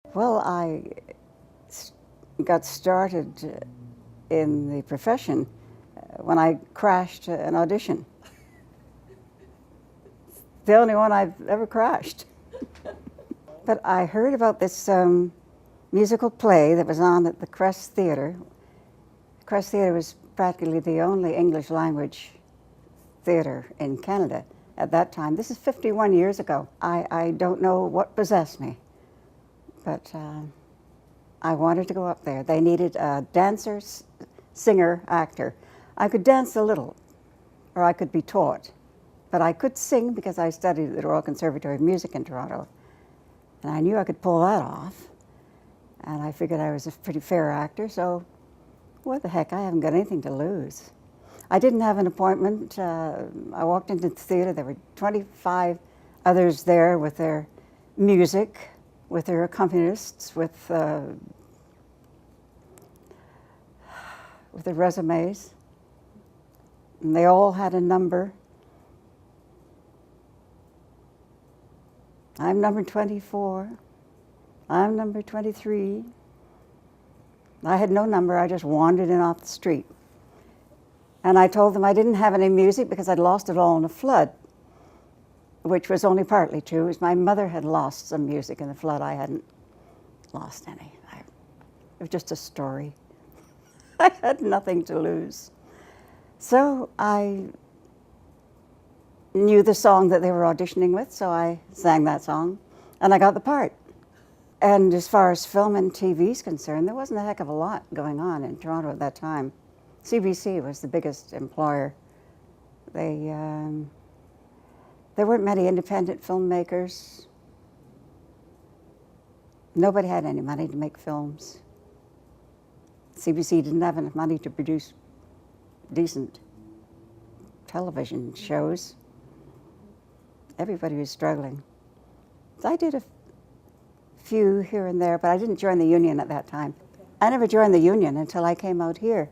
Well, got started in the profession when I crashed an audition. The only one I've ever crashed. But I heard about this musical play that was on at the Crest Theatre. Crest Theatre was practically the only English language theatre in Canada at that time. This is 51 years ago. I don't know what possessed me, but I wanted to go up there. They needed a dancer, singer, actor. I could dance a little, or I could be taught. But I could sing because I studied at the Royal Conservatory of Music in Toronto. And I knew I could pull that off. And I figured I was a pretty fair actor, so what the heck, I haven't got anything to lose. I didn't have an appointment. I walked into the theater. There were 25 others there with their music, with their accompanists, with their resumes. And they all had a number. I'm number 24. I'm number 23. I had no number. I just wandered in off the street. And I told them I didn't have any music because I'd lost it all in a flood, which was only partly true. It was my mother had lost some music in the flood. I hadn't lost any. It was just a story. I had nothing to lose. So I knew the song that they were auditioning with, so I sang that song, and I got the part. And as far as film and TV is concerned, there wasn't a heck of a lot going on in Toronto at that time. CBC was the biggest employer. There weren't many independent filmmakers. Nobody had any money to make films. CBC didn't have enough money to produce decent television shows. Everybody was struggling. So I did a few here and there, but I didn't join the union at that time. I never joined the union until I came out here.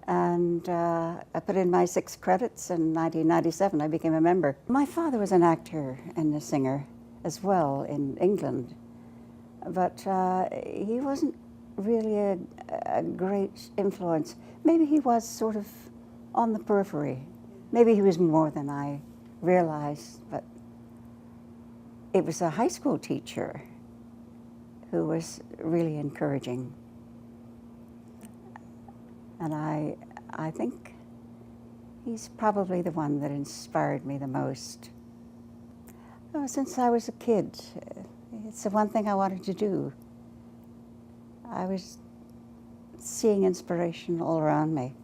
And I put in my 6 credits in 1997. I became a member. My father was an actor and a singer as well in England, but he wasn't really a great influence. Maybe he was sort of on the periphery. Maybe he was more than I realized, but it was a high school teacher who was really encouraging. And I think he's probably the one that inspired me the most. Oh, since I was a kid, it's the one thing I wanted to do. I was seeing inspiration all around me.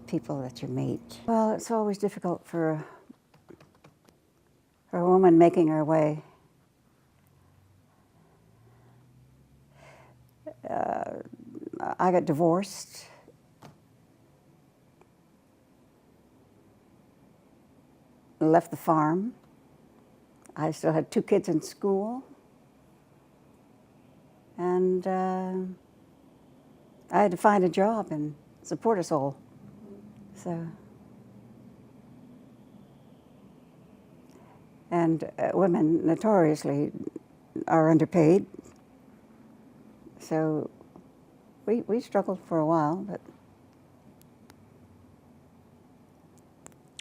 People that you meet. Well, it's always difficult for a woman making her way. I got divorced. Left the farm. I still had 2 kids in school. And I had to find a job and support us all. So, and women notoriously are underpaid. So we struggled for a while, but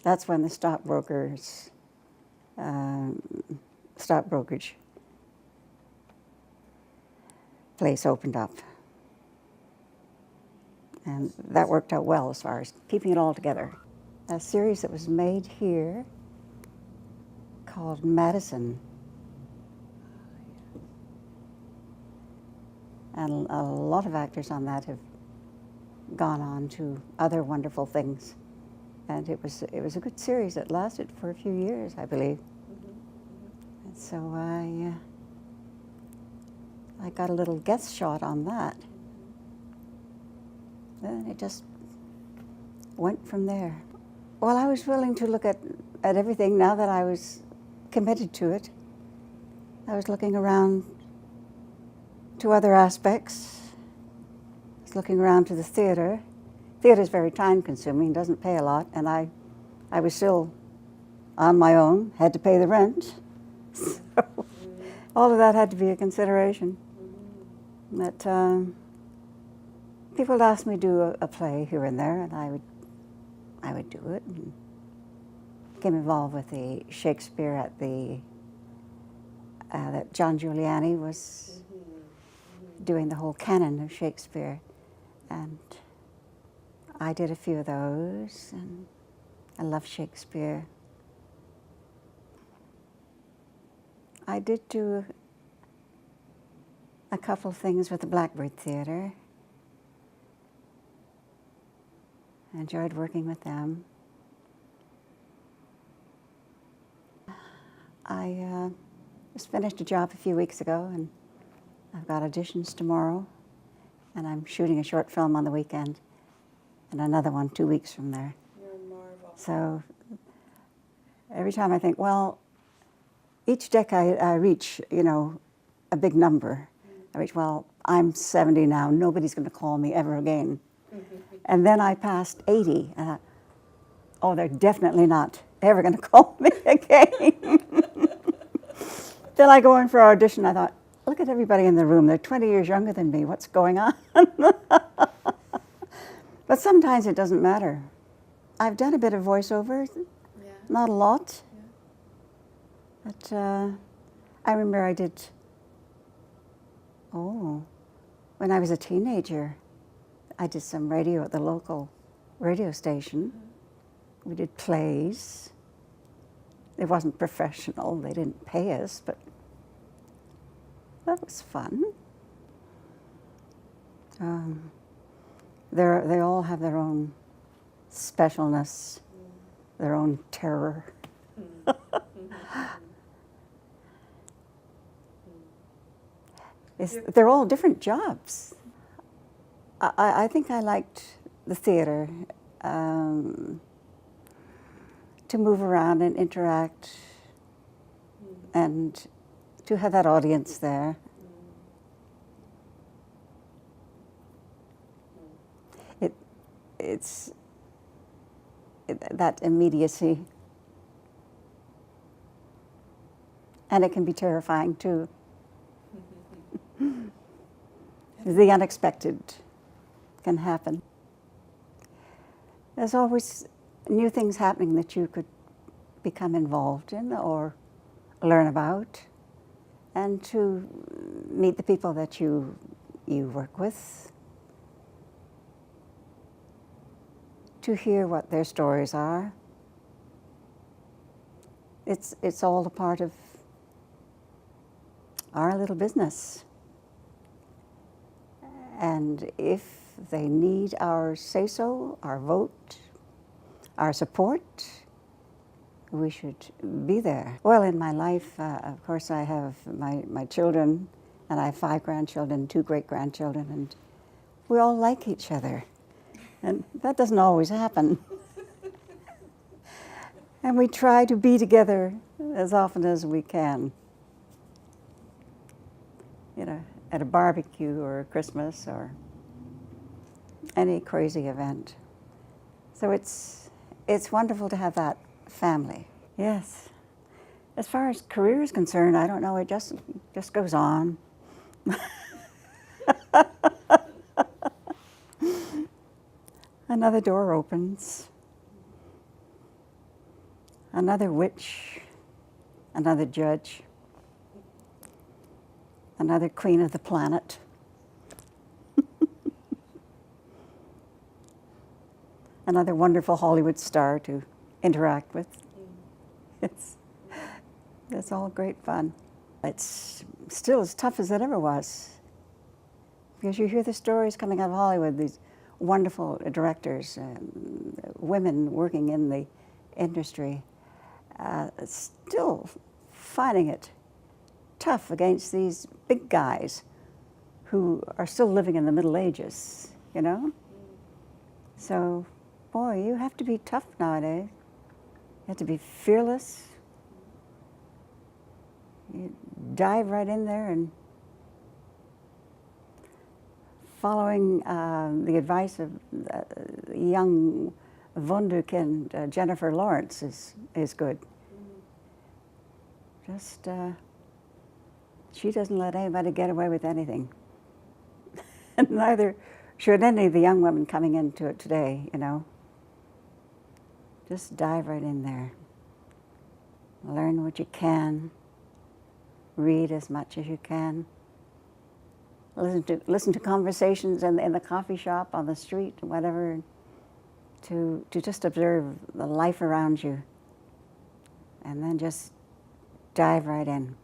that's when the stockbrokers, stockbrokerage place opened up. And that worked out well as far as keeping it all together. A series that was made here called Madison. And a lot of actors on that have gone on to other wonderful things. And it was a good series. It lasted for a few years, I believe. And so I got a little guest shot on that. And it just went from there. Well, I was willing to look at everything now that I was committed to it. I was looking around to other aspects. I was looking around to the theater. Theater is very time-consuming, doesn't pay a lot, and I was still on my own, had to pay the rent. So all of that had to be a consideration. That people would ask me to do a play here and there, and I would do it. And became involved with the Shakespeare at the that John Giuliani was doing the whole canon of Shakespeare, and I did a few of those, and I love Shakespeare. I did do a couple of things with the Blackbird Theatre. I enjoyed working with them. I just finished a job a few weeks ago, and I've got auditions tomorrow, and I'm shooting a short film on the weekend, and another one 2 weeks from there. You're a marvel. So every time I think, well, each deck I reach, you know, a big number. I reach, well, I'm 70 now, nobody's going to call me ever again. And then I passed 80, and I thought, oh, they're definitely not ever going to call me again. Then I go in for audition, I thought, look at everybody in the room, they're 20 years younger than me, what's going on? But sometimes it doesn't matter. I've done a bit of voiceover, not a lot. But I remember I did, when I was a teenager, I did some radio at the local radio station. We did plays. It wasn't professional, they didn't pay us, but that was fun. They all have their own specialness, their own terror. They're all different jobs. I think I liked the theater, to move around and interact, and to have that audience there. It's that immediacy, and it can be terrifying too. The unexpected can happen. There's always new things happening that you could become involved in or learn about, and to meet the people that you work with, to hear what their stories are. It's all a part of our little business. And if they need our say-so, our vote, our support, we should be there. Well, in my life, of course, I have my children, and I have 5 grandchildren, 2 great-grandchildren, and we all like each other. And that doesn't always happen. And we try to be together as often as we can. You know, at a barbecue or a Christmas or any crazy event. So it's wonderful to have that family. Yes. As far as career is concerned, I don't know, it just goes on. Another door opens. Another witch, another judge, another queen of the planet. Another wonderful Hollywood star to interact with. It's all great fun. It's still as tough as it ever was, because you hear the stories coming out of Hollywood, these wonderful directors, women working in the industry, still finding it tough against these big guys who are still living in the Middle Ages, you know? So, boy, you have to be tough nowadays. You have to be fearless. You dive right in there, and following the advice of young wunderkind Jennifer Lawrence is good. Just She doesn't let anybody get away with anything. And neither should any of the young women coming into it today, you know. Just dive right in there. Learn what you can. Read as much as you can. Listen to conversations in the coffee shop, on the street, whatever, to just observe the life around you. And then just dive right in.